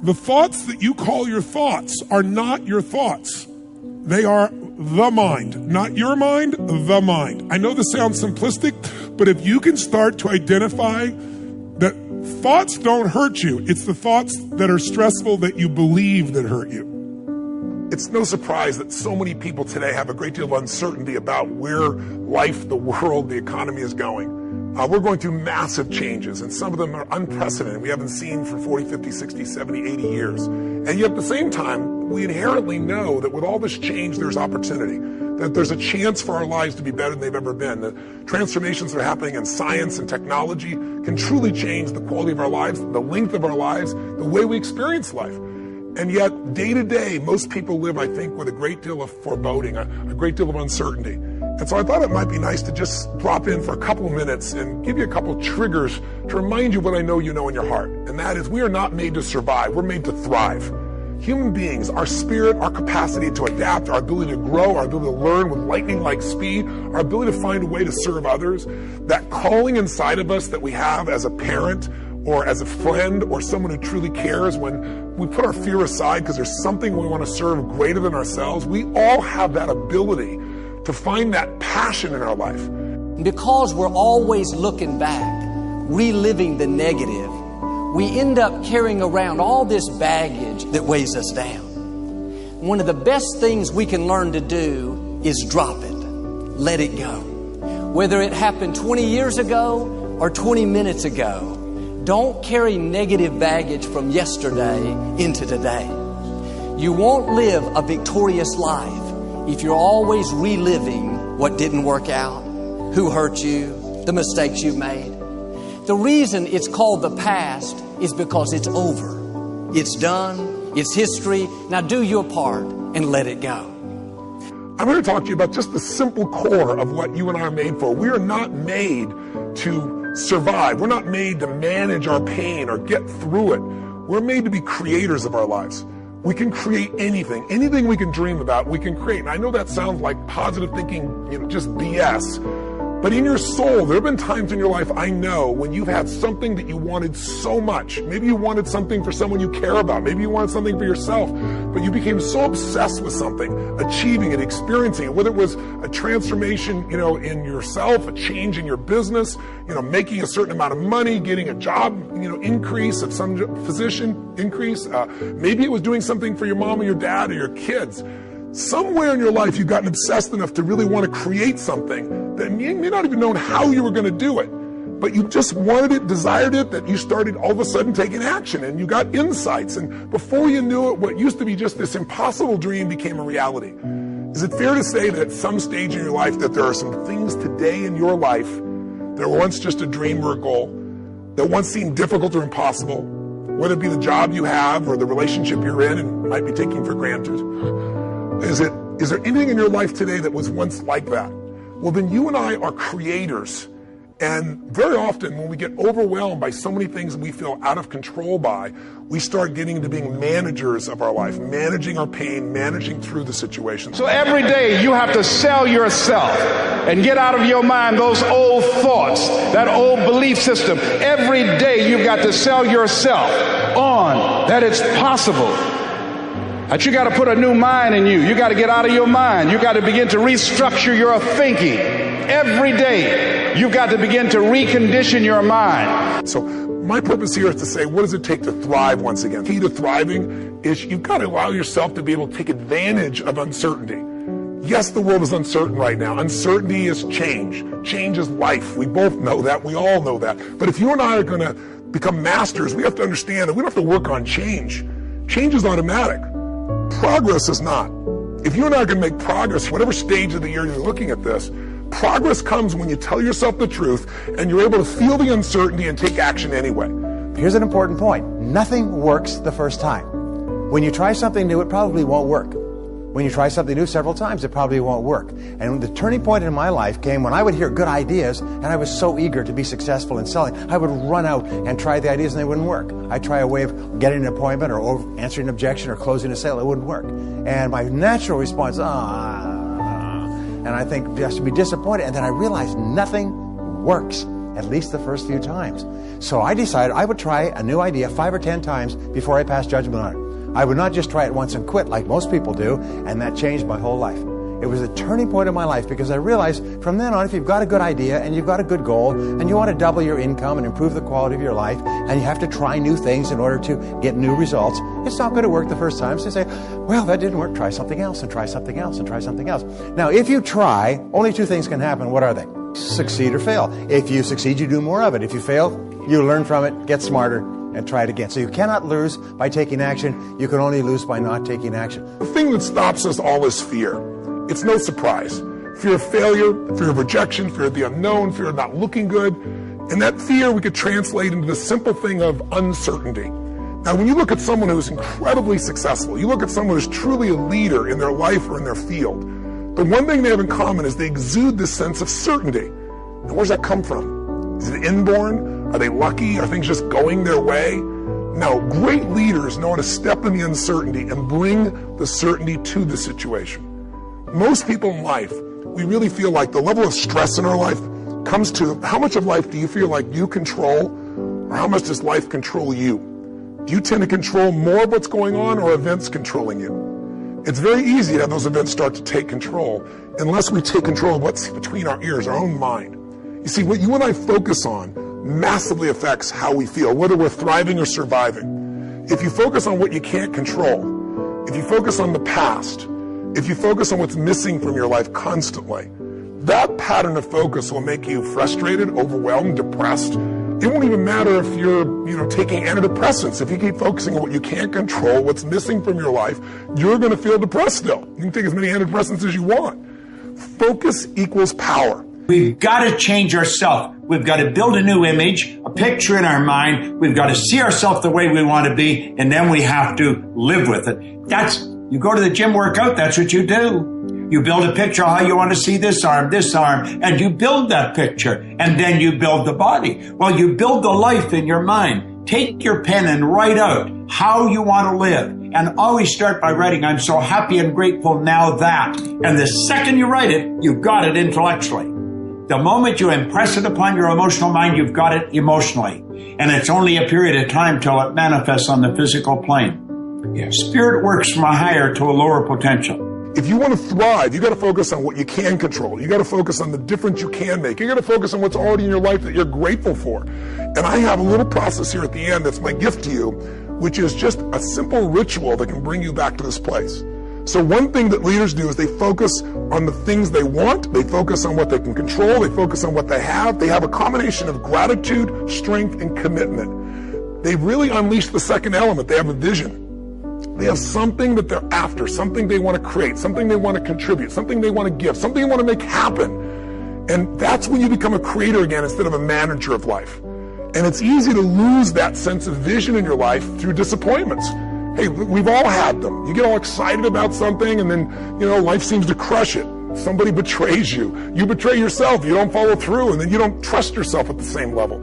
The thoughts that you call your thoughts are not your thoughts. They are the mind, not your mind, the mind. I know this sounds simplistic, but if you can start to identify that thoughts don't hurt you, it's the thoughts that are stressful that you believe that hurt you. It's no surprise that so many people today have a great deal of uncertainty about where life, the world, the economy is going. We're going through massive changes, and some of them are unprecedented. We haven't seen for 40, 50, 60, 70, 80 years. And yet at the same time, we inherently know that with all this change, there's opportunity, that there's a chance for our lives to be better than they've ever been. The transformations that are happening in science and technology can truly change the quality of our lives, the length of our lives, the way we experience life. And yet, day to day, most people live, I think, with a great deal of foreboding, a great deal of uncertainty. And so I thought it might be nice to just drop in for a couple of minutes and give you a couple of triggers to remind you what I know you know in your heart. And that is, we are not made to survive, we're made to thrive. Human beings, our spirit, our capacity to adapt, our ability to grow, our ability to learn with lightning-like speed, our ability to find a way to serve others, that calling inside of us that we have as a parent or as a friend or someone who truly cares, when we put our fear aside because there's something we want to serve greater than ourselves, we all have that ability to find that passion in our life. Because we're always looking back, reliving the negative, we end up carrying around all this baggage that weighs us down. One of the best things we can learn to do is drop it. Let it go. Whether it happened 20 years ago or 20 minutes ago, don't carry negative baggage from yesterday into today. You won't live a victorious life if you're always reliving what didn't work out, who hurt you, the mistakes you made. The reason it's called the past is because it's over. It's done. It's history. Now do your part and let it go. I'm here to talk to you about just the simple core of what you and I are made for. We are not made to survive. We're not made to manage our pain or get through it. We're made to be creators of our lives. We can create anything. Anything we can dream about, we can create. And I know that sounds like positive thinking, just BS. But in your soul, there have been times in your life, I know, when you've had something that you wanted so much. Maybe you wanted something for someone you care about. Maybe you wanted something for yourself. But you became so obsessed with something, achieving it, experiencing it, whether it was a transformation, in yourself, a change in your business, making a certain amount of money, getting a job, increase of some position increase. Maybe it was doing something for your mom or your dad or your kids. Somewhere in your life, you've gotten obsessed enough to really want to create something that you may not even know how you were going to do it, but you just wanted it, desired it, that you started all of a sudden taking action and you got insights. And before you knew it, what used to be just this impossible dream became a reality. Is it fair to say that at some stage in your life that there are some things today in your life that were once just a dream or a goal, that once seemed difficult or impossible, whether it be the job you have or the relationship you're in and might be taking for granted? Is there anything in your life today that was once like that? Well, then you and I are creators. And very often when we get overwhelmed by so many things that we feel out of control by, we start getting into being managers of our life, managing our pain, managing through the situation. So every day you have to sell yourself and get out of your mind those old thoughts, that old belief system. Every day you've got to sell yourself on that it's possible. That you got to put a new mind in you. You got to get out of your mind. You got to begin to restructure your thinking. Every day, you've got to begin to recondition your mind. So my purpose here is to say, what does it take to thrive once again? Key to thriving is you've got to allow yourself to be able to take advantage of uncertainty. Yes, the world is uncertain right now. Uncertainty is change. Change is life. We both know that. We all know that. But if you and I are going to become masters, we have to understand that we don't have to work on change. Change is automatic. Progress is not. If you and I can make progress, whatever stage of the year you're looking at this, progress comes when you tell yourself the truth and you're able to feel the uncertainty and take action anyway. Here's an important point. Nothing works the first time. When you try something new, it probably won't work. When you try something new several times, it probably won't work. And the turning point in my life came when I would hear good ideas, and I was so eager to be successful in selling. I would run out and try the ideas, and they wouldn't work. I'd try a way of getting an appointment or answering an objection or closing a sale. It wouldn't work. And my natural response, and I think just to be disappointed. And then I realized nothing works at least the first few times. So I decided I would try a new idea 5 or 10 times before I passed judgment on it. I would not just try it once and quit like most people do, and that changed my whole life. It was a turning point in my life because I realized from then on, if you've got a good idea and you've got a good goal and you want to double your income and improve the quality of your life and you have to try new things in order to get new results, it's not going to work the first time. So you say, well, that didn't work. Try something else and try something else and try something else. Now, if you try, only 2 things can happen. What are they? Succeed or fail. If you succeed, you do more of it. If you fail, you learn from it, get smarter, and try it again. So you cannot lose by taking action. You can only lose by not taking action. The thing that stops us all is fear. It's no surprise. Fear of failure, fear of rejection, fear of the unknown, fear of not looking good. And that fear we could translate into the simple thing of uncertainty. Now, when you look at someone who's incredibly successful, you look at someone who's truly a leader in their life or in their field, the one thing they have in common is they exude this sense of certainty. Now, where's that come from? Is it inborn? Are they lucky? Are things just going their way? No, great leaders know how to step in the uncertainty and bring the certainty to the situation. Most people in life, we really feel like the level of stress in our life comes to how much of life do you feel like you control, or how much does life control you? Do you tend to control more of what's going on, or events controlling you? It's very easy to have those events start to take control unless we take control of what's between our ears, our own mind. You see, what you and I focus on massively affects how we feel, whether we're thriving or surviving. If you focus on what you can't control, if you focus on the past, if you focus on what's missing from your life constantly, that pattern of focus will make you frustrated, overwhelmed, depressed. It won't even matter if you're, taking antidepressants. If you keep focusing on what you can't control, what's missing from your life, you're going to feel depressed still. You can take as many antidepressants as you want. Focus equals power. We've got to change ourselves. We've got to build a new image, a picture in our mind. We've got to see ourselves the way we want to be, and then we have to live with it. You go to the gym workout, that's what you do. You build a picture how you want to see this arm, and you build that picture, and then you build the body. Well, you build the life in your mind. Take your pen and write out how you want to live. And always start by writing, I'm so happy and grateful now that. And the second you write it, you've got it intellectually. The moment you impress it upon your emotional mind, you've got it emotionally. And it's only a period of time till it manifests on the physical plane. Spirit works from a higher to a lower potential. If you want to thrive, you got to focus on what you can control. You got to focus on the difference you can make. You got to focus on what's already in your life that you're grateful for. And I have a little process here at the end that's my gift to you, which is just a simple ritual that can bring you back to this place. So one thing that leaders do is they focus on the things they want, they focus on what they can control, they focus on what they have a combination of gratitude, strength, and commitment. They really unleash the second element. They have a vision. They have something that they're after, something they want to create, something they want to contribute, something they want to give, something they want to make happen. And that's when you become a creator again instead of a manager of life. And it's easy to lose that sense of vision in your life through disappointments. Hey, we've all had them. You get all excited about something and then, life seems to crush it. Somebody betrays you. You betray yourself. You don't follow through, and then you don't trust yourself at the same level.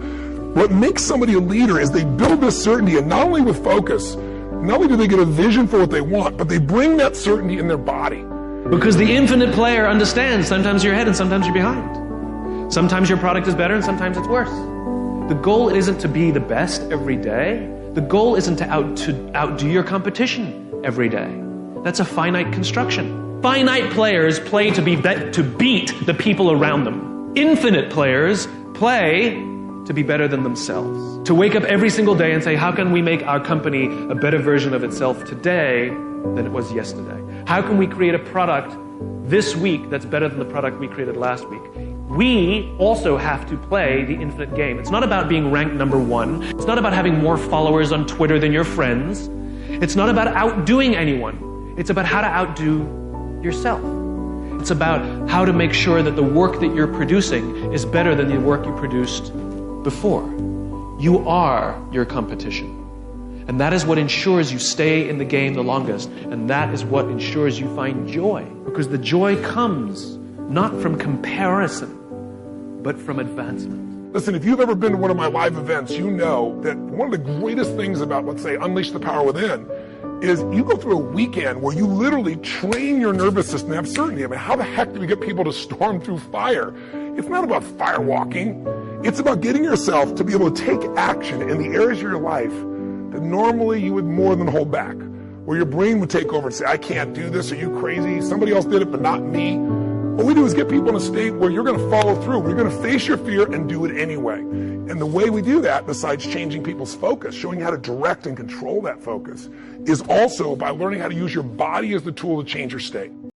What makes somebody a leader is they build this certainty, and not only with focus, not only do they get a vision for what they want, but they bring that certainty in their body. Because the infinite player understands sometimes you're ahead and sometimes you're behind. Sometimes your product is better and sometimes it's worse. The goal isn't to be the best every day. The goal isn't to outdo your competition every day. That's a finite construction. Finite players play to beat the people around them. Infinite players play to be better than themselves. To wake up every single day and say, how can we make our company a better version of itself today than it was yesterday? How can we create a product this week that's better than the product we created last week? We also have to play the infinite game. It's not about being ranked number one. It's not about having more followers on Twitter than your friends. It's not about outdoing anyone. It's about how to outdo yourself. It's about how to make sure that the work that you're producing is better than the work you produced before. You are your competition. And that is what ensures you stay in the game the longest. And that is what ensures you find joy. Because the joy comes not from comparison, but from advancement. Listen, if you've ever been to one of my live events, you know that one of the greatest things about, let's say, Unleash the Power Within is you go through a weekend where you literally train your nervous system to have certainty. I mean, how the heck do we get people to storm through fire? It's not about firewalking. It's about getting yourself to be able to take action in the areas of your life that normally you would more than hold back, where your brain would take over and say, I can't do this, are you crazy? Somebody else did it, but not me. What we do is get people in a state where you're going to follow through, where you're going to face your fear and do it anyway. And the way we do that, besides changing people's focus, showing you how to direct and control that focus, is also by learning how to use your body as the tool to change your state.